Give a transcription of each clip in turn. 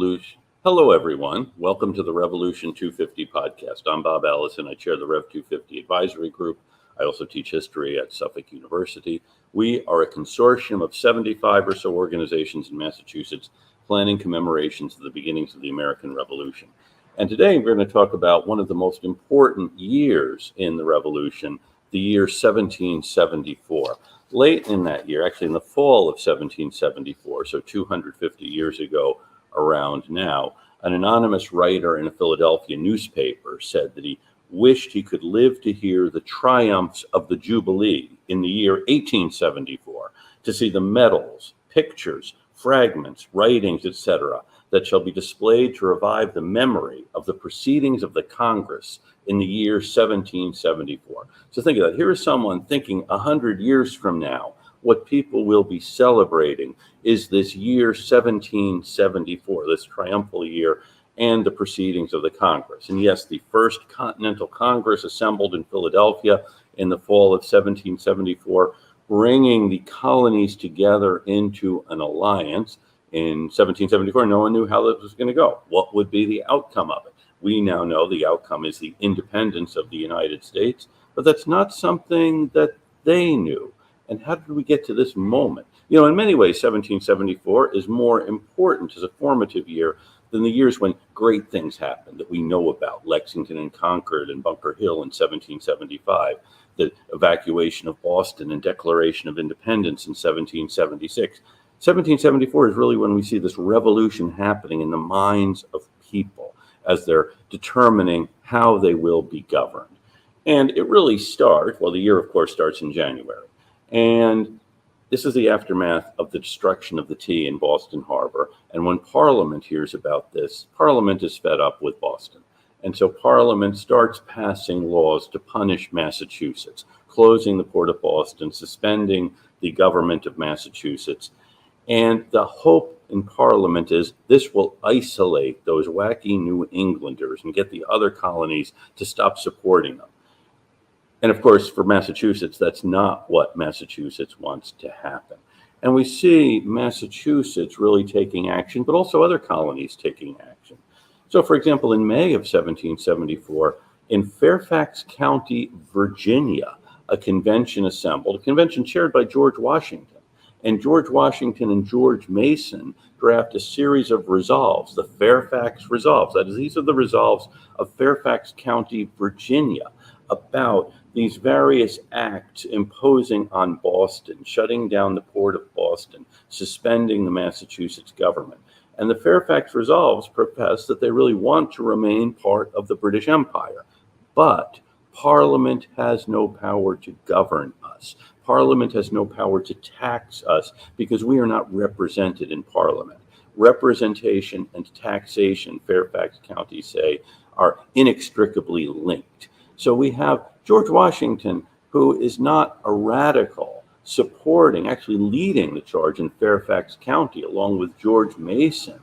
Revolution. Hello, everyone. Welcome to the Revolution 250 podcast. I'm Bob Allison. I chair the Rev 250 advisory group. I also teach history at Suffolk University. We are a consortium of 75 or so organizations in Massachusetts planning commemorations of the beginnings of the American Revolution. And today we're going to talk about one of the most important years in the Revolution, the year 1774. Late in that year, actually in the fall of 1774, so 250 years ago around now, an anonymous writer in a Philadelphia newspaper said that he wished he could live to hear the triumphs of the Jubilee in the year 1874, to see the medals, pictures, fragments, writings, etc., that shall be displayed to revive the memory of the proceedings of the Congress in the year 1774. So think of that. Here is someone thinking 100 years from now, what people will be celebrating is this year 1774, this triumphal year, and the proceedings of the Congress. And yes, the first Continental Congress assembled in Philadelphia in the fall of 1774, bringing the colonies together into an alliance. In 1774, no one knew how this was going to go. What would be the outcome of it? We now know the outcome is the independence of the United States, but that's not something that they knew. And how did we get to this moment? You know, in many ways, 1774 is more important as a formative year than the years when great things happened that we know about, Lexington and Concord and Bunker Hill in 1775, the evacuation of Boston and Declaration of Independence in 1776. 1774 is really when we see this revolution happening in the minds of people as they're determining how they will be governed. And it really starts, well, the year, of course, starts in January. And this is the aftermath of the destruction of the tea in Boston Harbor. And when Parliament hears about this, Parliament is fed up with Boston. And so Parliament starts passing laws to punish Massachusetts, closing the port of Boston, suspending the government of Massachusetts. And the hope in Parliament is this will isolate those wacky New Englanders and get the other colonies to stop supporting them. And of course, for Massachusetts, that's not what Massachusetts wants to happen. And we see Massachusetts really taking action, but also other colonies taking action. So, for example, in May of 1774, in Fairfax County, Virginia, a convention assembled, a convention chaired by George Washington. And George Washington and George Mason draft a series of resolves, the Fairfax Resolves. That is, these are the resolves of Fairfax County, Virginia, about these various acts imposing on Boston, shutting down the port of Boston, suspending the Massachusetts government. And the Fairfax Resolves profess that they really want to remain part of the British Empire. But Parliament has no power to govern us. Parliament has no power to tax us because we are not represented in Parliament. Representation and taxation, Fairfax County say, are inextricably linked. So we have George Washington, who is not a radical, supporting, actually leading the charge in Fairfax County, along with George Mason,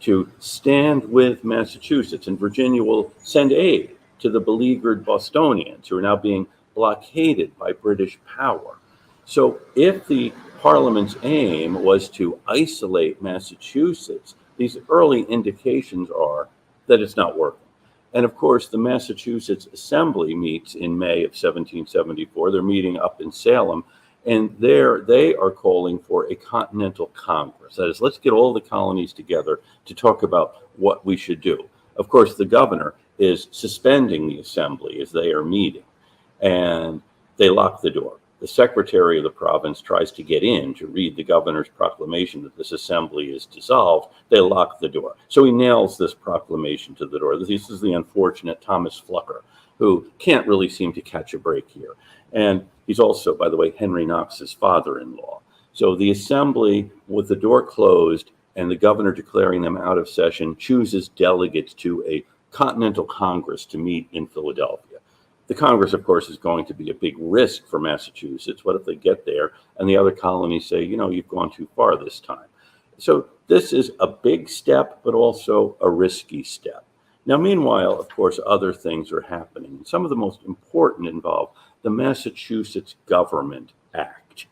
to stand with Massachusetts. And Virginia will send aid to the beleaguered Bostonians, who are now being blockaded by British power. So if the Parliament's aim was to isolate Massachusetts, these early indications are that it's not working. And of course, the Massachusetts Assembly meets in May of 1774. They're meeting up in Salem, and there they are calling for a Continental Congress. That is, let's get all the colonies together to talk about what we should do. Of course, the governor is suspending the assembly as they are meeting, and they lock the door. The secretary of the province tries to get in to read the governor's proclamation that this assembly is dissolved. They lock the door. So he nails this proclamation to the door. This is the unfortunate Thomas Flucker, who can't really seem to catch a break here. And he's also, by the way, Henry Knox's father-in-law. So the assembly, with the door closed and the governor declaring them out of session, chooses delegates to a Continental Congress to meet in Philadelphia. The Congress, of course, is going to be a big risk for Massachusetts. What if they get there and the other colonies say, you know, you've gone too far this time? So this is a big step, but also a risky step. Now, meanwhile, of course, other things are happening. Some of the most important involve the Massachusetts Government Act.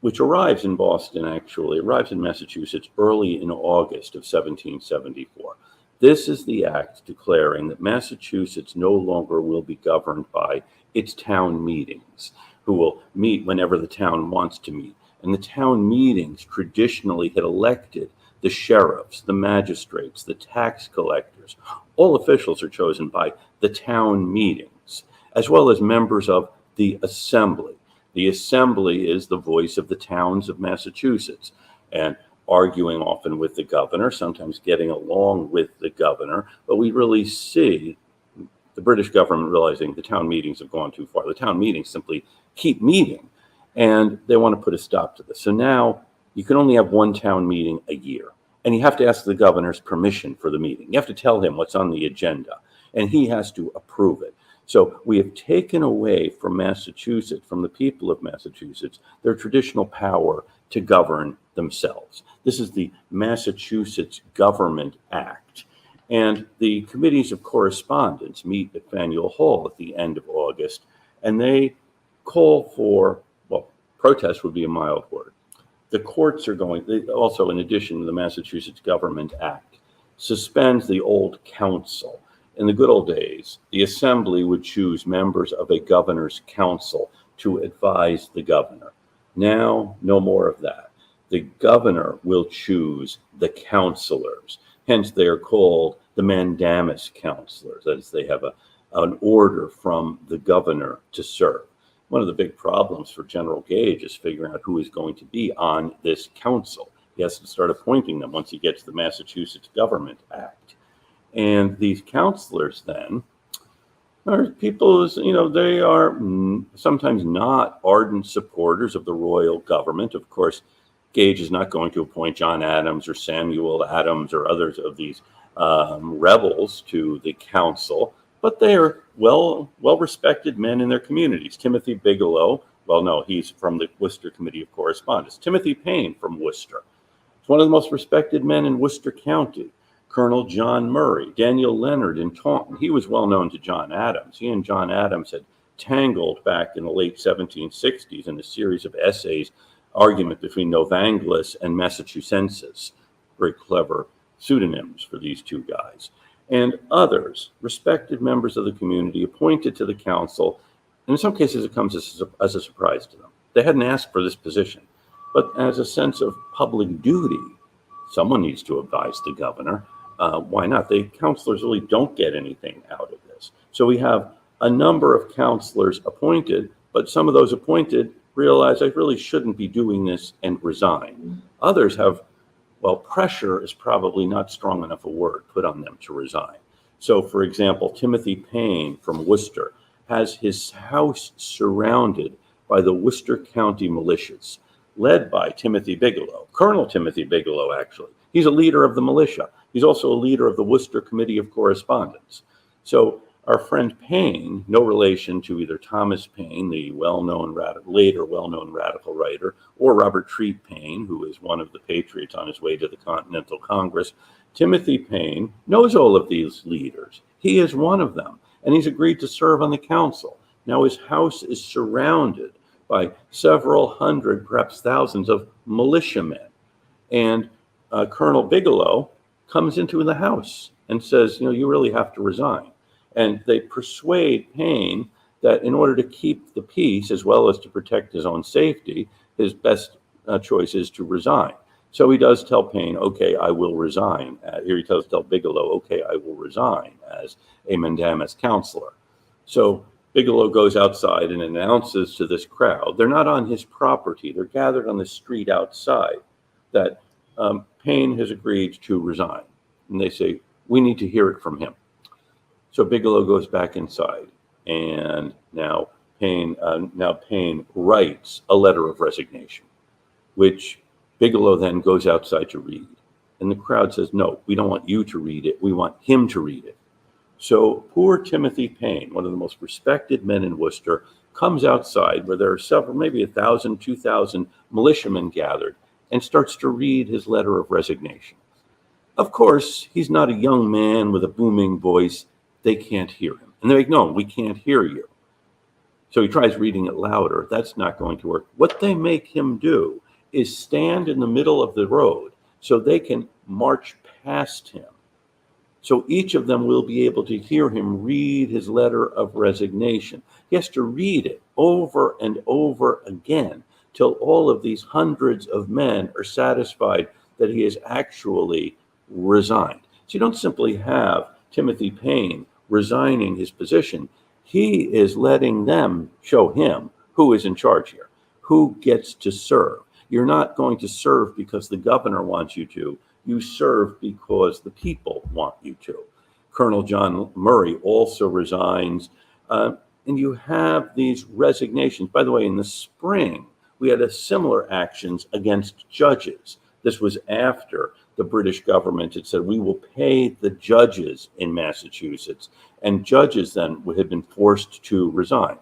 which arrives in Boston, actually, arrives in Massachusetts early in August of 1774. This is the act declaring that Massachusetts no longer will be governed by its town meetings, who will meet whenever the town wants to meet. And the town meetings traditionally had elected the sheriffs, the magistrates, the tax collectors. All officials are chosen by the town meetings, as well as members of the assembly. The assembly is the voice of the towns of Massachusetts, and arguing often with the governor, sometimes getting along with the governor. But we really see the British government realizing the town meetings have gone too far. The town meetings simply keep meeting, and they want to put a stop to this. So now you can only have one town meeting a year, and you have to ask the governor's permission for the meeting. You have to tell him what's on the agenda, and he has to approve it. So we have taken away from Massachusetts, from the people of Massachusetts, their traditional power to govern themselves. This is the Massachusetts Government Act. And the committees of correspondence meet at Faneuil Hall at the end of August, and they call for, well, protest would be a mild word. The courts are going, also in addition to the Massachusetts Government Act, suspends the old council. In the good old days, the assembly would choose members of a governor's council to advise the governor. Now, no more of that. The governor will choose the counselors. Hence, they are called the mandamus counselors. That is, they have an order from the governor to serve. One of the big problems for General Gage is figuring out who is going to be on this council. He has to start appointing them once he gets the Massachusetts Government Act. And these counselors then are people, they are sometimes not ardent supporters of the royal government. Of course, Gage is not going to appoint John Adams or Samuel Adams or others of these rebels to the council, but they are well-respected men in their communities. Timothy Bigelow, well, no, he's from the Worcester Committee of Correspondence. Timothy Payne from Worcester. He's one of the most respected men in Worcester County. Colonel John Murray, Daniel Leonard in Taunton. He was well known to John Adams. He and John Adams had tangled back in the late 1760s in a series of essays, argument between Novanglus and Massachusetts. Very clever pseudonyms for these two guys. And others, respected members of the community, appointed to the council. And in some cases, it comes as a surprise to them. They hadn't asked for this position, but as a sense of public duty, someone needs to advise the governor. Why not? The counselors really don't get anything out of this. So we have a number of counselors appointed, but some of those appointed realize I really shouldn't be doing this and resign. Others have, well, pressure is probably not strong enough a word put on them to resign. So, for example, Timothy Payne from Worcester has his house surrounded by the Worcester County militias, led by Timothy Bigelow, Colonel Timothy Bigelow, actually. He's a leader of the militia. He's also a leader of the Worcester Committee of Correspondence. So our friend Payne, no relation to either Thomas Paine, the later well-known radical writer, or Robert Treat Paine, who is one of the patriots on his way to the Continental Congress, Timothy Payne knows all of these leaders. He is one of them, and he's agreed to serve on the council. Now his house is surrounded by several hundred, perhaps thousands of militiamen. And Colonel Bigelow comes into the house and says, you really have to resign. And they persuade Payne that in order to keep the peace, as well as to protect his own safety, his best choice is to resign. So he does tell Payne, okay, I will resign. Here he does tell Bigelow, okay, I will resign as a mandamus counselor. So Bigelow goes outside and announces to this crowd, they're not on his property, they're gathered on the street outside, that Payne has agreed to resign. And they say, we need to hear it from him. So Bigelow goes back inside, and now Payne writes a letter of resignation, which Bigelow then goes outside to read. And the crowd says, no, we don't want you to read it, we want him to read it. So poor Timothy Payne, one of the most respected men in Worcester, comes outside where there are several, maybe 1,000, 2,000 militiamen gathered, and starts to read his letter of resignation. Of course, he's not a young man with a booming voice. They can't hear him. And they make, no, we can't hear you. So he tries reading it louder. That's not going to work. What they make him do is stand in the middle of the road so they can march past him. So each of them will be able to hear him read his letter of resignation. He has to read it over and over again till all of these hundreds of men are satisfied that he has actually resigned. So you don't simply have Timothy Payne resigning his position. He is letting them show him who is in charge here, who gets to serve. You're not going to serve because the governor wants you to. You serve because the people want you to. Colonel John Murray also resigns. And you have these resignations. By the way, in the spring, we had similar actions against judges. This was after the British government had said, we will pay the judges in Massachusetts. And judges then had been forced to resign.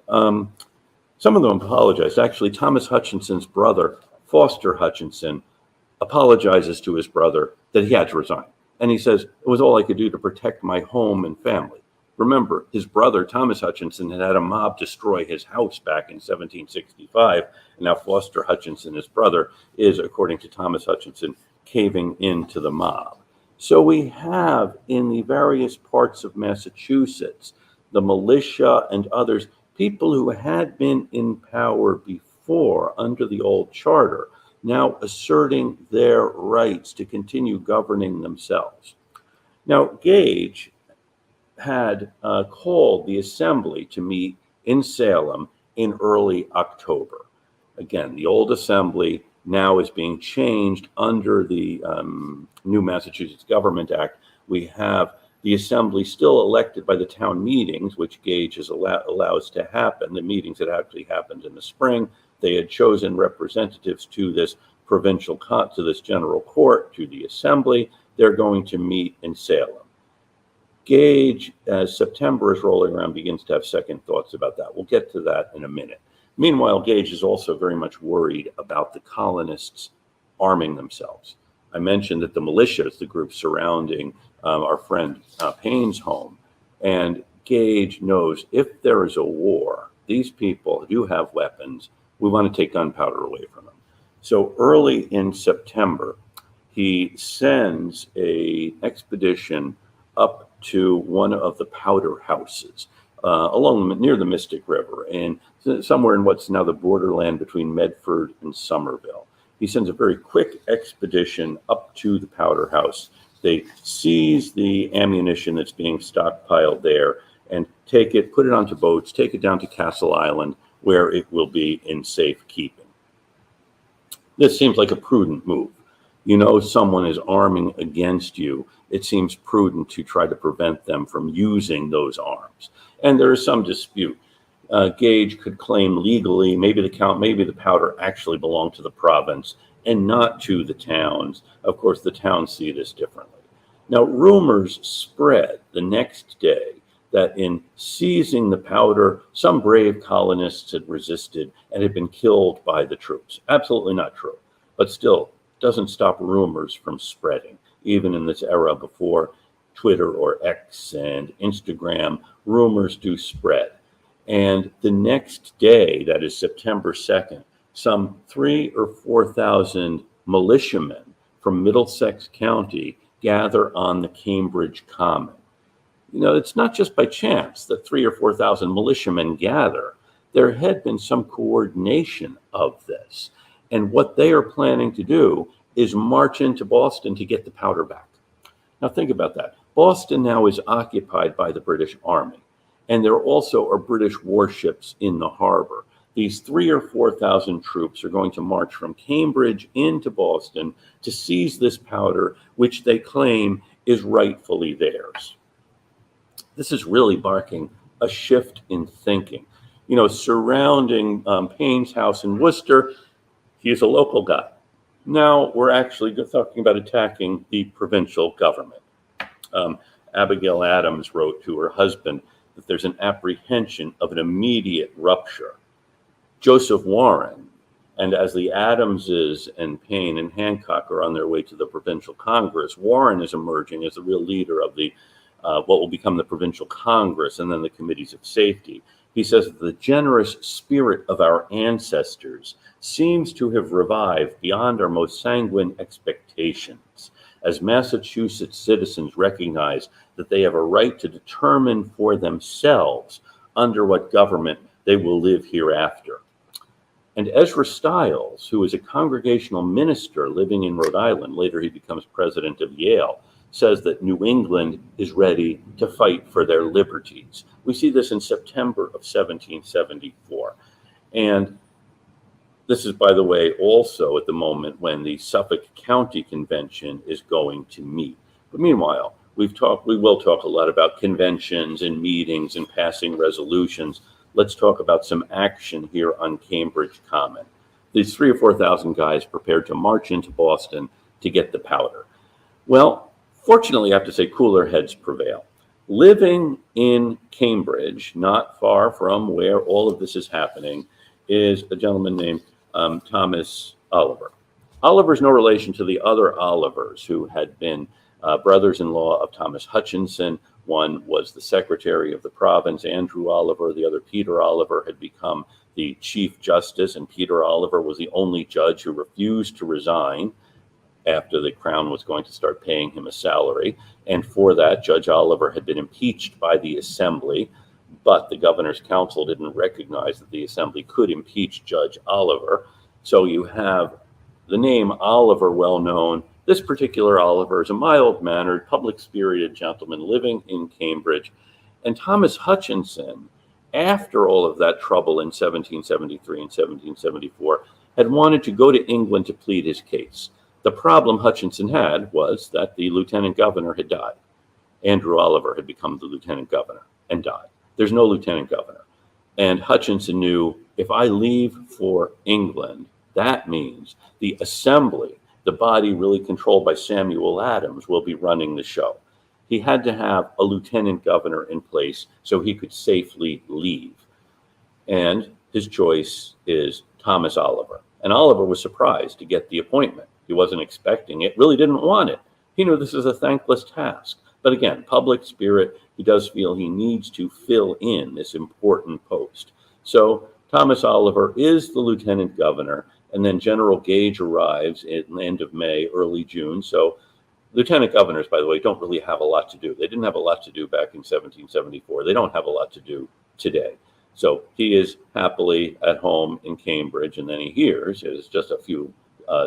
Some of them apologized. Actually, Thomas Hutchinson's brother, Foster Hutchinson, apologizes to his brother that he had to resign. And he says, it was all I could do to protect my home and family. Remember, his brother, Thomas Hutchinson, had had a mob destroy his house back in 1765. And now Foster Hutchinson, his brother, is, according to Thomas Hutchinson, caving into the mob. So we have in the various parts of Massachusetts, the militia and others, people who had been in power before under the old charter, now asserting their rights to continue governing themselves. Now, Gage had called the assembly to meet in Salem in early October. Again, the old assembly now is being changed under the new Massachusetts Government Act. We have the assembly still elected by the town meetings, which Gage allows to happen. The meetings that actually happened in the spring, they had chosen representatives to this to this general court, to the assembly. They're going to meet in Salem. Gage, as September is rolling around, begins to have second thoughts about that. We'll get to that in a minute. Meanwhile, Gage is also very much worried about the colonists arming themselves. I mentioned that the militia is the group surrounding our friend Payne's home. And Gage knows if there is a war, these people do have weapons. We want to take gunpowder away from them. So early in September, he sends an expedition up to one of the powder houses near the Mystic River and somewhere in what's now the borderland between Medford and Somerville. He sends a very quick expedition up to the powder house. They seize the ammunition that's being stockpiled there and take it, put it onto boats, take it down to Castle Island, where it will be in safekeeping. This seems like a prudent move. You know someone is arming against you. It seems prudent to try to prevent them from using those arms. And there is some dispute. Gage could claim legally, maybe the powder actually belonged to the province and not to the towns. Of course, the towns see this differently. Now, rumors spread the next day that in seizing the powder, some brave colonists had resisted and had been killed by the troops. Absolutely not true, but still doesn't stop rumors from spreading. Even in this era before Twitter or X and Instagram, rumors do spread. And the next day, that is September 2nd, some 3,000 or 4,000 militiamen from Middlesex County gather on the Cambridge Common. You know, it's not just by chance that 3,000 or 4,000 militiamen gather. There had been some coordination of this. And what they are planning to do is march into Boston to get the powder back. Now think about that. Boston now is occupied by the British Army. And there also are British warships in the harbor. These 3,000 or 4,000 troops are going to march from Cambridge into Boston to seize this powder, which they claim is rightfully theirs. This is really marking a shift in thinking. You know, surrounding Payne's house in Worcester, he's a local guy. Now we're actually talking about attacking the provincial government. Abigail Adams wrote to her husband that there's an apprehension of an immediate rupture. Joseph Warren, and as the Adamses and Payne and Hancock are on their way to the provincial Congress, Warren is emerging as the real leader of the what will become the provincial Congress and then the committees of safety. He says the generous spirit of our ancestors seems to have revived beyond our most sanguine expectations, as Massachusetts citizens recognize that they have a right to determine for themselves under what government they will live hereafter. And Ezra Stiles, who is a congregational minister living in Rhode Island, later he becomes president of Yale, says that New England is ready to fight for their liberties. We see this in September of 1774. And this is, by the way, also at the moment when the Suffolk County Convention is going to meet. But meanwhile, we will talk a lot about conventions and meetings and passing resolutions. Let's talk about some action here on Cambridge Common. These 3,000 or 4,000 guys prepared to march into Boston to get the powder. Well, fortunately, I have to say cooler heads prevail. Living in Cambridge, not far from where all of this is happening, is a gentleman named Thomas Oliver. Oliver is no relation to the other Olivers who had been brothers-in-law of Thomas Hutchinson. One was the secretary of the province, Andrew Oliver. The other, Peter Oliver, had become the chief justice, and Peter Oliver was the only judge who refused to resign after the crown was going to start paying him a salary. And for that, Judge Oliver had been impeached by the assembly, but the governor's council didn't recognize that the assembly could impeach Judge Oliver. So you have the name Oliver well known. This particular Oliver is a mild-mannered, public-spirited gentleman living in Cambridge. And Thomas Hutchinson, after all of that trouble in 1773 and 1774, had wanted to go to England to plead his case. The problem Hutchinson had was that the lieutenant governor had died. Andrew Oliver had become the lieutenant governor and died. There's no lieutenant governor. And Hutchinson knew, if I leave for England, that means the assembly, the body really controlled by Samuel Adams, will be running the show. He had to have a lieutenant governor in place so he could safely leave. And his choice is Thomas Oliver. And Oliver was surprised to get the appointment. He wasn't expecting it, really didn't want it. He knew this is a thankless task. But again, public spirit, he does feel he needs to fill in this important post. So Thomas Oliver is the lieutenant governor, and then General Gage arrives at the end of May, early June. So lieutenant governors, by the way, don't really have a lot to do. They didn't have a lot to do back in 1774. They don't have a lot to do today. So he is happily at home in Cambridge, and then he hears, it's just a few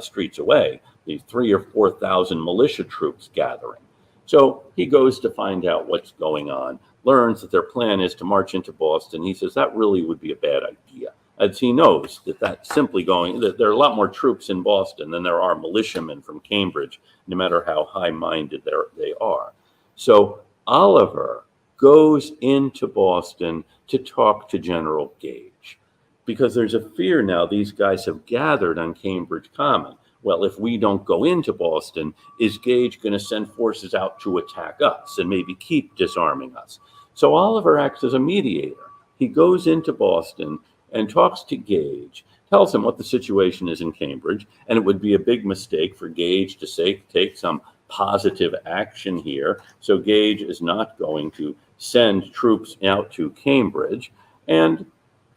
streets away, the 3,000 or 4,000 militia troops gathering. So he goes to find out what's going on, learns that their plan is to march into Boston. He says that really would be a bad idea, as he knows that that there are a lot more troops in Boston than there are militiamen from Cambridge, no matter how high-minded they are. So Oliver goes into Boston to talk to General Gage, because there's a fear now these guys have gathered on Cambridge Common. Well, if we don't go into Boston, is Gage going to send forces out to attack us and maybe keep disarming us? So Oliver acts as a mediator. He goes into Boston and talks to Gage, tells him what the situation is in Cambridge, and it would be a big mistake for Gage to take some positive action here. So Gage is not going to send troops out to Cambridge. And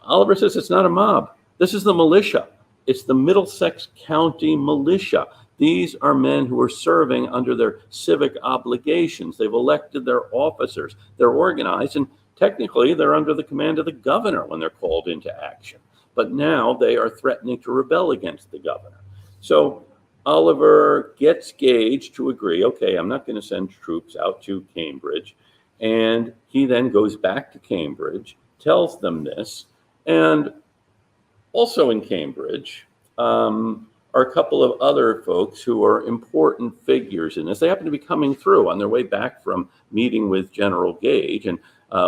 Oliver says it's not a mob. This is the militia. It's the Middlesex County militia. These are men who are serving under their civic obligations. They've elected their officers. They're organized, and technically they're under the command of the governor when they're called into action. But now they are threatening to rebel against the governor. So Oliver gets Gage to agree, okay, I'm not going to send troops out to Cambridge. And he then goes back to Cambridge, tells them this, and also in Cambridge are a couple of other folks who are important figures in this. They happen to be coming through on their way back from meeting with General Gage, and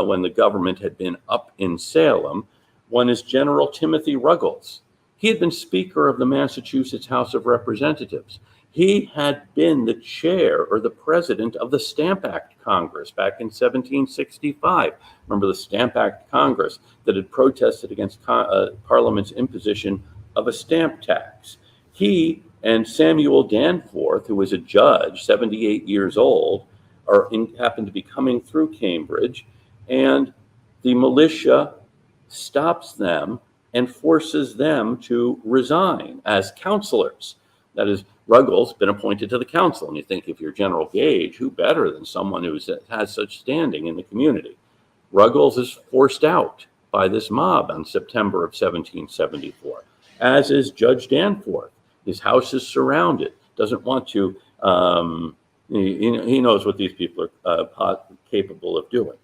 when the government had been up in Salem. One is General Timothy Ruggles. He had been Speaker of the Massachusetts House of Representatives. He had been the chair or the president of the Stamp Act Congress back in 1765. Remember the Stamp Act Congress that had protested against Parliament's imposition of a stamp tax. He and Samuel Danforth, who was a judge, 78 years old, happened to be coming through Cambridge, and the militia stops them and forces them to resign as counselors. That is, Ruggles been appointed to the council, and you think if you're General Gage, who better than someone who has such standing in the community? Ruggles is forced out by this mob on September of 1774, as is Judge Danforth. His house is surrounded, doesn't want to, he knows what these people are capable of doing.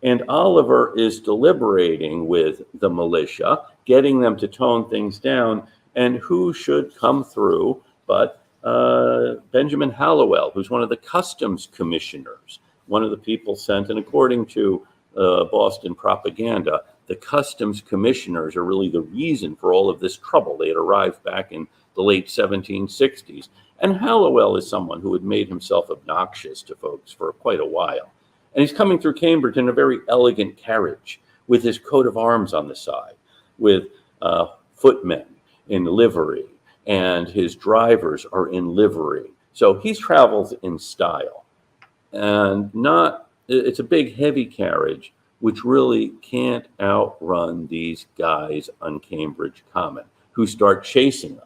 And Oliver is deliberating with the militia, getting them to tone things down, and who should come through but Benjamin Hallowell, who's one of the customs commissioners, one of the people sent, and according to Boston propaganda, the customs commissioners are really the reason for all of this trouble. They had arrived back in the late 1760s. And Hallowell is someone who had made himself obnoxious to folks for quite a while. And he's coming through Cambridge in a very elegant carriage with his coat of arms on the side, with footmen in livery, and his drivers are in livery. So he travels in style. And it's a big, heavy carriage, which really can't outrun these guys on Cambridge Common, who start chasing them.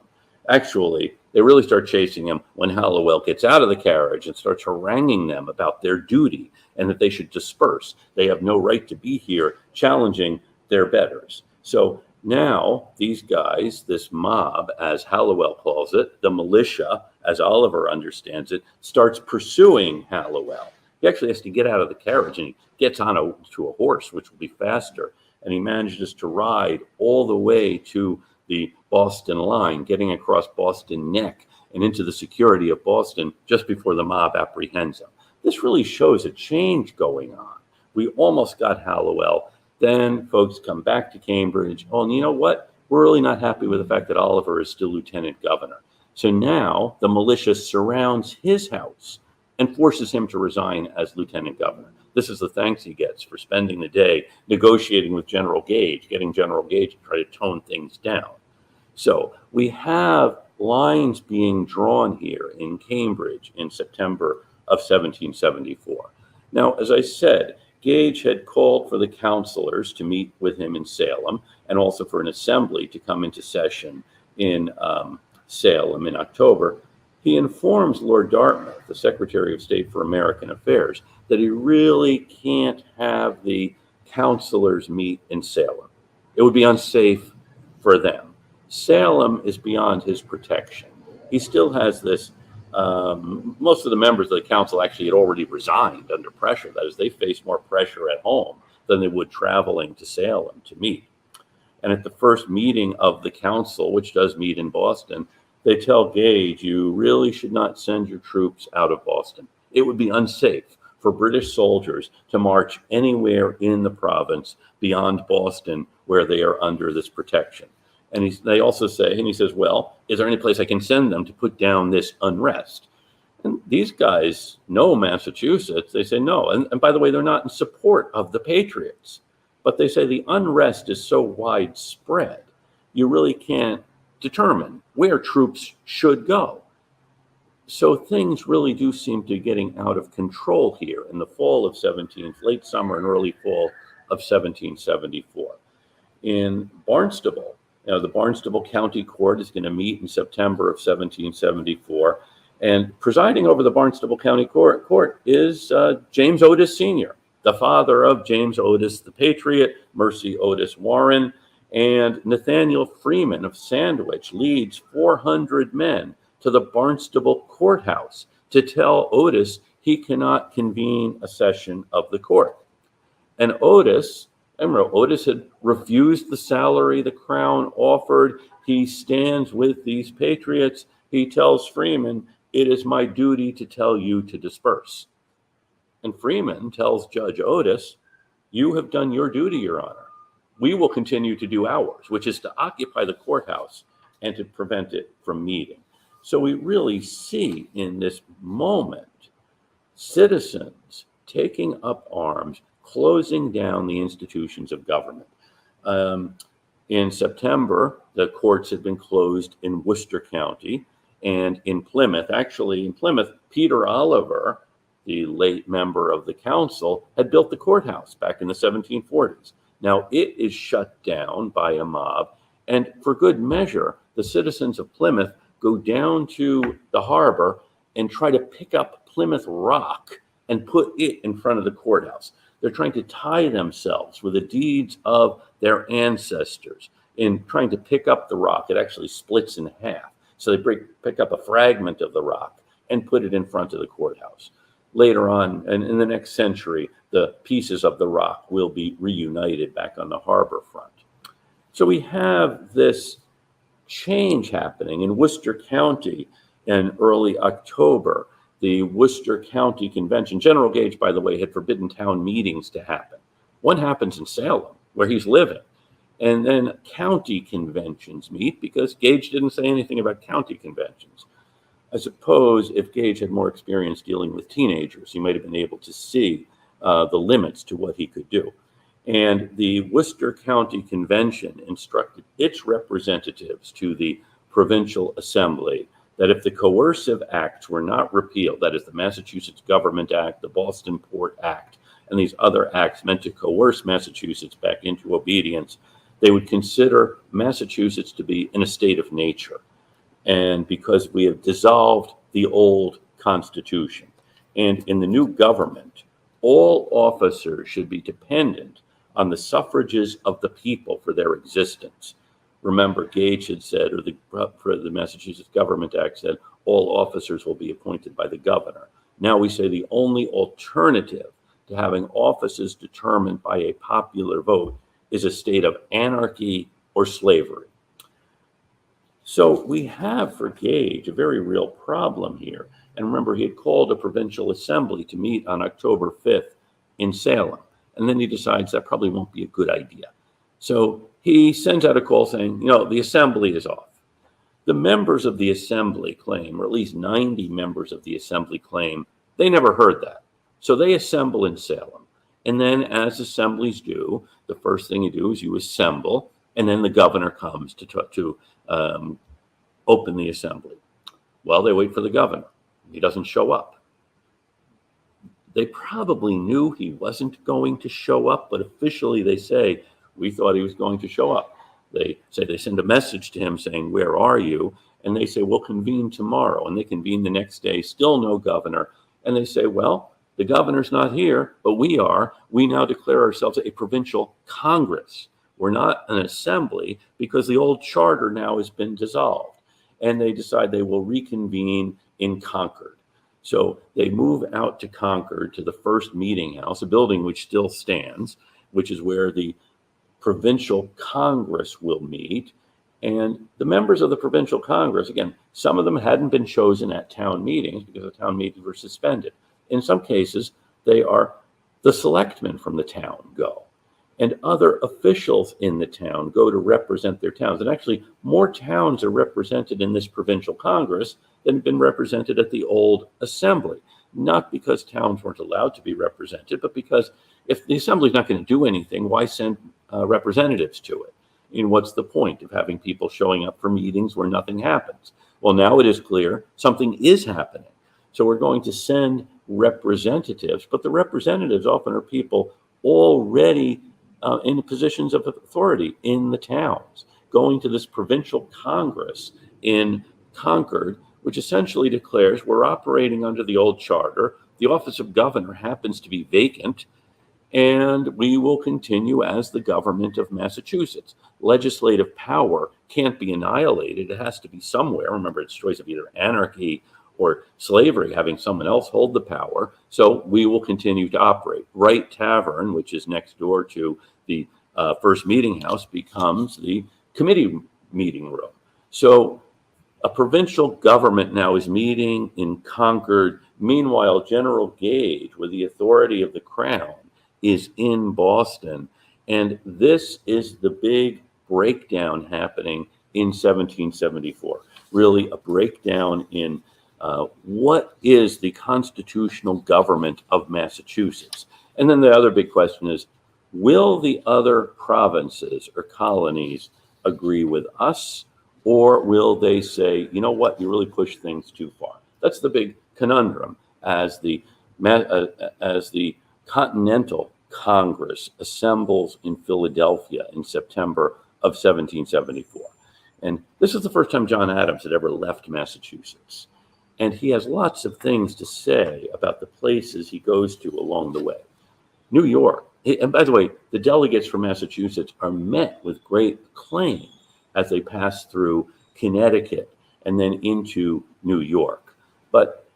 Actually, they really start chasing him when Hallowell gets out of the carriage and starts haranguing them about their duty and that they should disperse. They have no right to be here, challenging their betters. So now these guys, this mob, as Hallowell calls it, the militia, as Oliver understands it, starts pursuing Hallowell. He actually has to get out of the carriage, and he gets to a horse, which will be faster, and he manages to ride all the way to the Boston line, getting across Boston Neck and into the security of Boston just before the mob apprehends him. This really shows a change going on. We almost got Hallowell. Then folks come back to Cambridge. Oh, and you know what? We're really not happy with the fact that Oliver is still lieutenant governor. So now the militia surrounds his house and forces him to resign as lieutenant governor. This is the thanks he gets for spending the day negotiating with General Gage, getting General Gage to try to tone things down. So we have lines being drawn here in Cambridge in September of 1774. Now, as I said, Gage had called for the councilors to meet with him in Salem, and also for an assembly to come into session in Salem in October. He informs Lord Dartmouth, the Secretary of State for American Affairs, that he really can't have the councilors meet in Salem. It would be unsafe for them. Salem is beyond his protection. He still has this, most of the members of the council actually had already resigned under pressure. That is, they faced more pressure at home than they would traveling to Salem to meet. And at the first meeting of the council, which does meet in Boston, they tell Gage, you really should not send your troops out of Boston. It would be unsafe for British soldiers to march anywhere in the province beyond Boston where they are under this protection. And they also say, and he says, well, is there any place I can send them to put down this unrest? And these guys know Massachusetts. They say no. And by the way, they're not in support of the Patriots. But they say the unrest is so widespread, you really can't determine where troops should go. So things really do seem to be getting out of control here in the fall of late summer and early fall of 1774. In Barnstable, the Barnstable County Court is going to meet in September of 1774, and presiding over the Barnstable County Court is James Otis Sr., the father of James Otis the Patriot, Mercy Otis Warren, and Nathaniel Freeman of Sandwich leads 400 men to the Barnstable Courthouse to tell Otis he cannot convene a session of the court. And Otis had refused the salary the Crown offered. He stands with these patriots. He tells Freeman, it is my duty to tell you to disperse. And Freeman tells Judge Otis, you have done your duty, Your Honor. We will continue to do ours, which is to occupy the courthouse and to prevent it from meeting. So we really see in this moment citizens taking up arms, closing down the institutions of government. In September, the courts had been closed in Worcester County and in Plymouth. Actually, in Plymouth, Peter Oliver, the late member of the council, had built the courthouse back in the 1740s. Now it is shut down by a mob, and for good measure, the citizens of Plymouth go down to the harbor and try to pick up Plymouth Rock and put it in front of the courthouse. They're trying to tie themselves with the deeds of their ancestors in trying to pick up the rock. It actually splits in half. So they pick up a fragment of the rock and put it in front of the courthouse. Later on, and in the next century, the pieces of the rock will be reunited back on the harbor front. So we have this change happening in Worcester County in early October. The Worcester County Convention. General Gage, by the way, had forbidden town meetings to happen. One happens in Salem, where he's living. And then county conventions meet because Gage didn't say anything about county conventions. I suppose if Gage had more experience dealing with teenagers, he might have been able to see the limits to what he could do. And the Worcester County Convention instructed its representatives to the provincial assembly that if the coercive acts were not repealed, that is the Massachusetts Government Act, the Boston Port Act, and these other acts meant to coerce Massachusetts back into obedience, they would consider Massachusetts to be in a state of nature. And because we have dissolved the old Constitution, and in the new government, all officers should be dependent on the suffrages of the people for their existence. Remember, Gage had said, or the Massachusetts Government Act said, all officers will be appointed by the governor. Now we say the only alternative to having offices determined by a popular vote is a state of anarchy or slavery. So we have for Gage a very real problem here. And remember, he had called a provincial assembly to meet on October 5th in Salem. And then he decides that probably won't be a good idea. So he sends out a call saying, the assembly is off. The members of the assembly claim, or at least 90 members of the assembly claim, they never heard that. So they assemble in Salem. And then as assemblies do, the first thing you do is you assemble, and then the governor comes to open the assembly. Well, they wait for the governor. He doesn't show up. They probably knew he wasn't going to show up, but officially they say, we thought he was going to show up. They say they send a message to him saying, where are you? And they say, we'll convene tomorrow. And they convene the next day, still no governor. And they say, well, the governor's not here, but we are. We now declare ourselves a provincial Congress. We're not an assembly because the old charter now has been dissolved. And they decide they will reconvene in Concord. So they move out to Concord to the first meeting house, a building which still stands, which is where the provincial Congress will meet. And the members of the provincial Congress, again, some of them hadn't been chosen at town meetings because the town meetings were suspended. In some cases, they are the selectmen from the town go. And other officials in the town go to represent their towns. And actually, more towns are represented in this provincial Congress than have been represented at the old assembly. Not because towns weren't allowed to be represented, but because if the assembly is not going to do anything, why send representatives to it? What's the point of having people showing up for meetings where nothing happens? Well, now it is clear something is happening. So we're going to send representatives, but the representatives often are people already in positions of authority in the towns, going to this provincial Congress in Concord, which essentially declares we're operating under the old charter. The office of governor happens to be vacant, and we will continue as the government of Massachusetts. Legislative power can't be annihilated. It has to be somewhere. Remember, it's a choice of either anarchy or slavery, having someone else hold the power. So we will continue to operate. Wright Tavern, which is next door to the first meeting house, becomes the committee meeting room. So a provincial government now is meeting in Concord. Meanwhile, General Gage, with the authority of the crown, is in Boston. And this is the big breakdown happening in 1774. Really a breakdown in what is the constitutional government of Massachusetts. And then the other big question is, will the other provinces or colonies agree with us? Or will they say, you know what, you really push things too far? That's the big conundrum as the continental Congress assembles in Philadelphia in September of 1774. And this is the first time John Adams had ever left Massachusetts. And he has lots of things to say about the places he goes to along the way. New York, and by the way, the delegates from Massachusetts are met with great acclaim as they pass through Connecticut and then into New York. But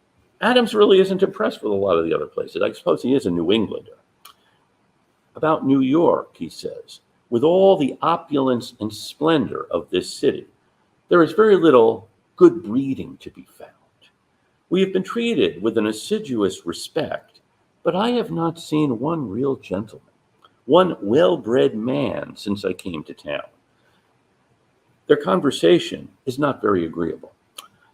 Adams really isn't impressed with a lot of the other places. I suppose he is a New Englander. About New York, he says, with all the opulence and splendor of this city, there is very little good breeding to be found. We have been treated with an assiduous respect, but I have not seen one real gentleman, one well-bred man since I came to town. Their conversation is not very agreeable.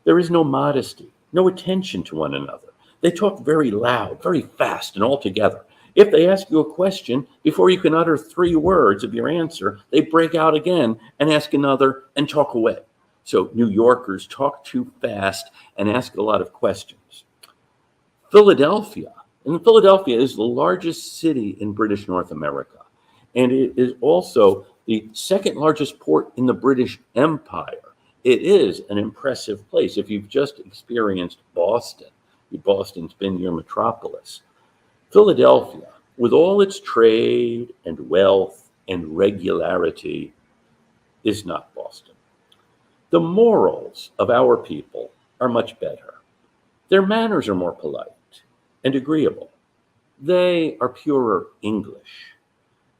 There is no modesty, no attention to one another. They talk very loud, very fast, and all together. If they ask you a question, before you can utter 3 words of your answer, they break out again and ask another and talk away. So New Yorkers talk too fast and ask a lot of questions. Philadelphia is the largest city in British North America, and it is also the second largest port in the British Empire. It is an impressive place. If you've just experienced Boston, Boston's been your metropolis. Philadelphia, with all its trade and wealth and regularity, is not Boston. The morals of our people are much better. Their manners are more polite and agreeable. They are purer English.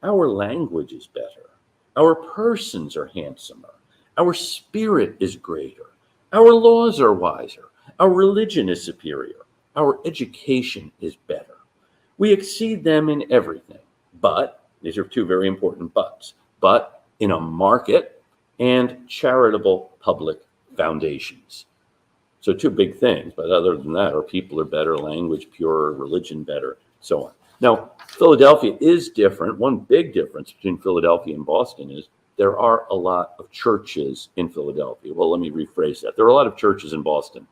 Our language is better. Our persons are handsomer. Our spirit is greater. Our laws are wiser. Our religion is superior. Our education is better. We exceed them in everything. But, these are 2 very important buts, but in a market and charitable public foundations. So 2 big things, but other than that, our people are better, language purer, religion better, so on. Now, Philadelphia is different. One big difference between Philadelphia and Boston is there are a lot of churches in Philadelphia. Well, let me rephrase that. There are a lot of churches in Boston.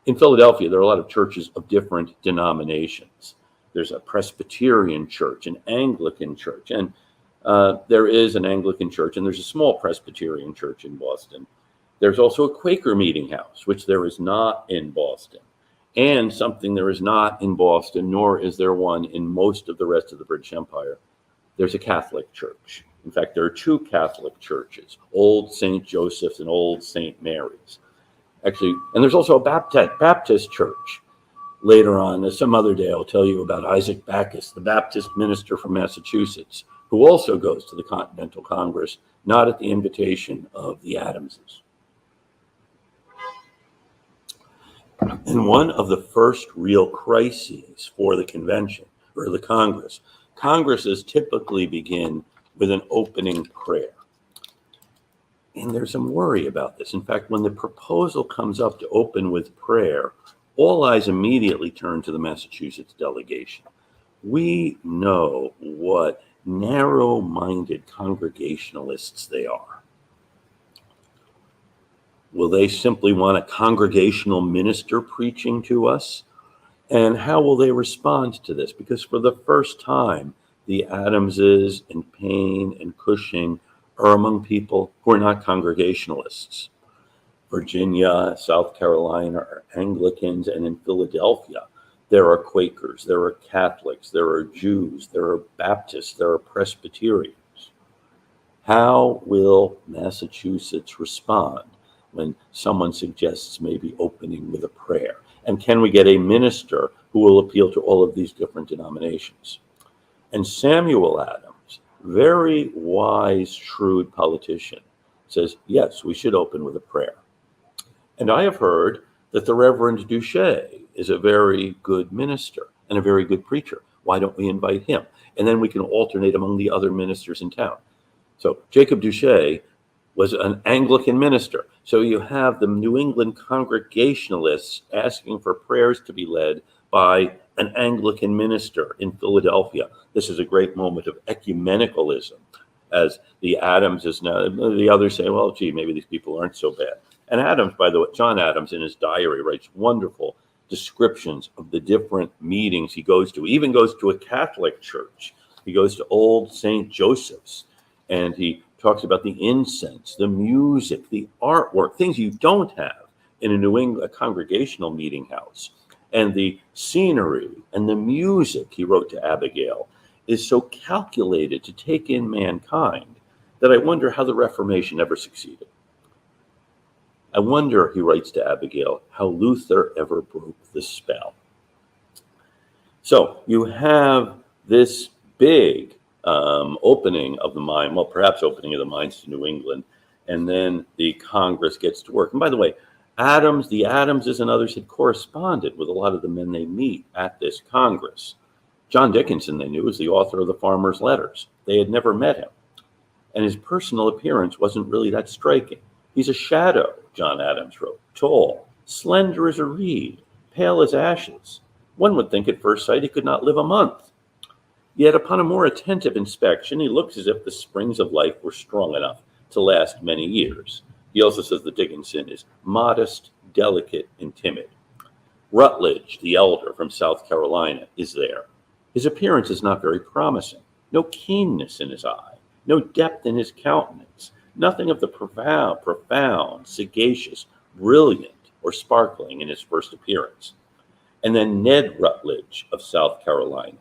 In Philadelphia, there are a lot of churches of different denominations. There's a Presbyterian church, an Anglican church, and there is an Anglican church, and there's a small Presbyterian church in Boston. There's also a Quaker meeting house, which there is not in Boston, and something there is not in Boston, nor is there one in most of the rest of the British Empire. There's a Catholic church. In fact, there are 2 Catholic churches, Old St. Joseph's and Old St. Mary's. Actually, and there's also a Baptist church. Later on, some other day, I'll tell you about Isaac Backus, the Baptist minister from Massachusetts, who also goes to the Continental Congress, not at the invitation of the Adamses. In one of the first real crises for the convention, or the Congress, Congresses typically begin with an opening prayer. And there's some worry about this. In fact, when the proposal comes up to open with prayer, all eyes immediately turn to the Massachusetts delegation. We know what narrow-minded Congregationalists they are. Will they simply want a congregational minister preaching to us? And how will they respond to this? Because for the first time, the Adamses and Paine and Cushing are among people who are not Congregationalists. Virginia, South Carolina are Anglicans, and in Philadelphia, there are Quakers, there are Catholics, there are Jews, there are Baptists, there are Presbyterians. How will Massachusetts respond when someone suggests maybe opening with a prayer? And can we get a minister who will appeal to all of these different denominations? And Samuel Adams, very wise, shrewd politician, says, yes, we should open with a prayer. And I have heard that the Reverend Duché is a very good minister and a very good preacher. Why don't we invite him? And then we can alternate among the other ministers in town. So Jacob Duché was an Anglican minister. So you have the New England Congregationalists asking for prayers to be led by an Anglican minister in Philadelphia. This is a great moment of ecumenicalism, as the Adams is now, the others say, well, gee, maybe these people aren't so bad. And Adams, by the way, John Adams in his diary writes wonderful descriptions of the different meetings he goes to. He even goes to a Catholic church He goes to old St. Joseph's, and he talks about the incense, the music, the artwork, things you don't have in a New England congregational meeting house. And the scenery and the music, he wrote to Abigail, is so calculated to take in mankind that I wonder how the Reformation ever succeeded. I wonder, he writes to Abigail, how Luther ever broke the spell. So you have this big opening of the mind, well, perhaps opening of the minds to New England, and then the Congress gets to work. And by the way, the Adamses and others had corresponded with a lot of the men they meet at this Congress. John Dickinson, they knew, was the author of the Farmer's Letters. They had never met him, and his personal appearance wasn't really that striking. He's a shadow, John Adams wrote, tall, slender as a reed, pale as ashes. One would think at first sight he could not live a month. Yet upon a more attentive inspection, he looks as if the springs of life were strong enough to last many years. He also says that Dickinson is modest, delicate, and timid. Rutledge, the elder from South Carolina, is there. His appearance is not very promising. No keenness in his eye, no depth in his countenance, nothing of the profound, sagacious, brilliant, or sparkling in his first appearance. And then Ned Rutledge of South Carolina,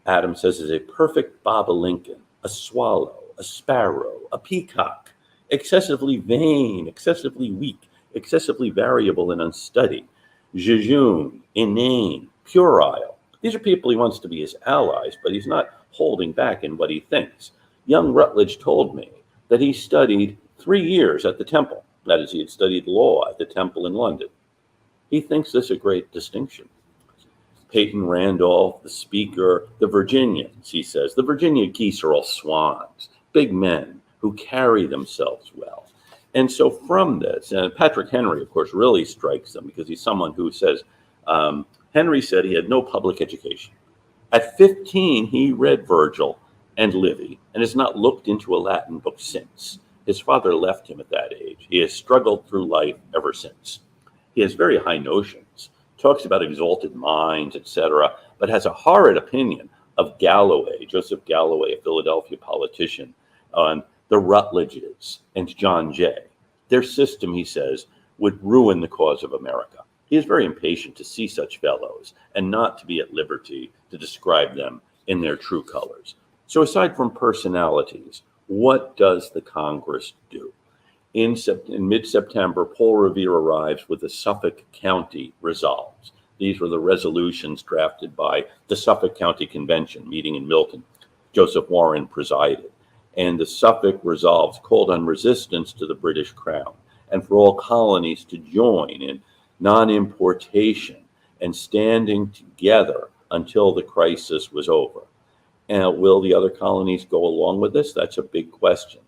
Adams says, is a perfect bobolink, a swallow, a sparrow, a peacock, excessively vain, excessively weak, excessively variable and unstudied, jejune, inane, puerile. These are people he wants to be his allies, but he's not holding back in what he thinks. Young Rutledge told me that he studied 3 years at the Temple. That is, he had studied law at the Temple in London. He thinks this a great distinction. Peyton Randolph, the speaker, the Virginians, he says, the Virginia geese are all swans, big men who carry themselves well. And so from this, and Patrick Henry, of course, really strikes them because he's someone who says, Henry said he had no public education. At 15, he read Virgil and Livy and has not looked into a Latin book since. His father left him at that age. He has struggled through life ever since. He has very high notions, talks about exalted minds, etc., but has a horrid opinion of Galloway, Joseph Galloway, a Philadelphia politician, on the Rutledges and John Jay. Their system, he says, would ruin the cause of America. He is very impatient to see such fellows and not to be at liberty to describe them in their true colors. So aside from personalities, what does the Congress do? In mid-September, Paul Revere arrives with the Suffolk County Resolves. These were the resolutions drafted by the Suffolk County Convention, meeting in Milton. Joseph Warren presided. And the Suffolk Resolves called on resistance to the British Crown and for all colonies to join in non-importation and standing together until the crisis was over. And will the other colonies go along with this? That's a big question.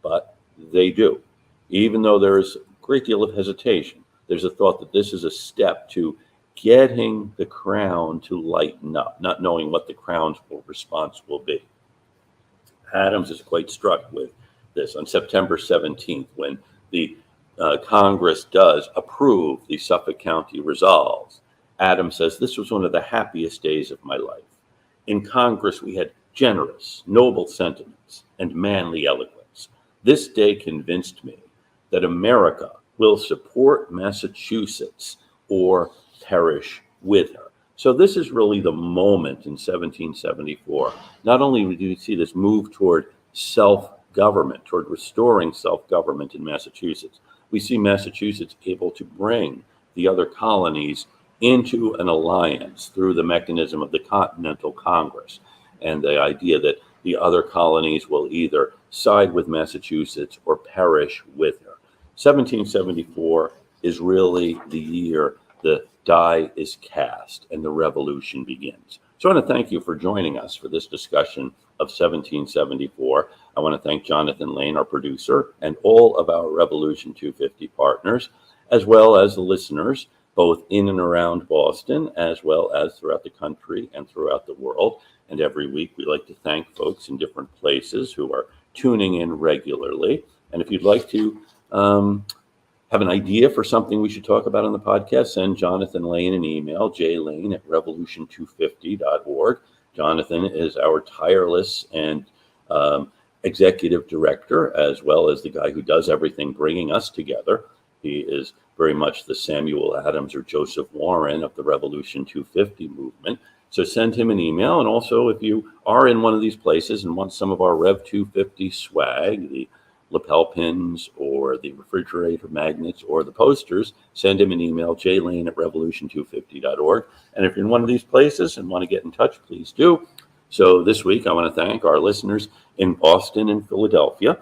But they do. Even though there's a great deal of hesitation, there's a thought that this is a step to getting the crown to lighten up, not knowing what the crown's response will be. Adams is quite struck with this on September 17th when the Congress does approve the Suffolk County Resolves. Adams says, this was one of the happiest days of my life. In Congress, we had generous, noble sentiments and manly eloquence. This day convinced me that America will support Massachusetts or perish with her. So this is really the moment in 1774. Not only do you see this move toward self-government, toward restoring self-government in Massachusetts, we see Massachusetts able to bring the other colonies into an alliance through the mechanism of the Continental Congress and the idea that the other colonies will either side with Massachusetts or perish with her. 1774 is really the year the die is cast and the revolution begins. So I want to thank you for joining us for this discussion of 1774. I want to thank Jonathan Lane, our producer, and all of our Revolution 250 partners, as well as the listeners, both in and around Boston, as well as throughout the country and throughout the world. And every week we like to thank folks in different places who are tuning in regularly. And if you'd like to have an idea for something we should talk about on the podcast, send Jonathan Lane an email, jlane@revolution250.org. Jonathan is our tireless and executive director, as well as the guy who does everything bringing us together. He is very much the Samuel Adams or Joseph Warren of the Revolution 250 movement. So send him an email. And also, if you are in one of these places and want some of our Rev 250 swag, the lapel pins or the refrigerator magnets or the posters, send him an email, jlane@revolution250.org. And if you're in one of these places and want to get in touch, please do. So this week, I want to thank our listeners in Boston and Philadelphia,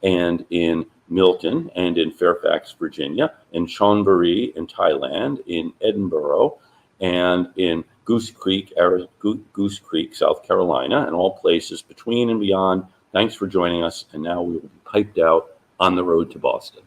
and in Milton and in Fairfax, Virginia, in Chonburi in Thailand, in Edinburgh, and in Goose Creek, South Carolina, and all places between and beyond. Thanks for joining us. And now we will be piped out on the road to Boston.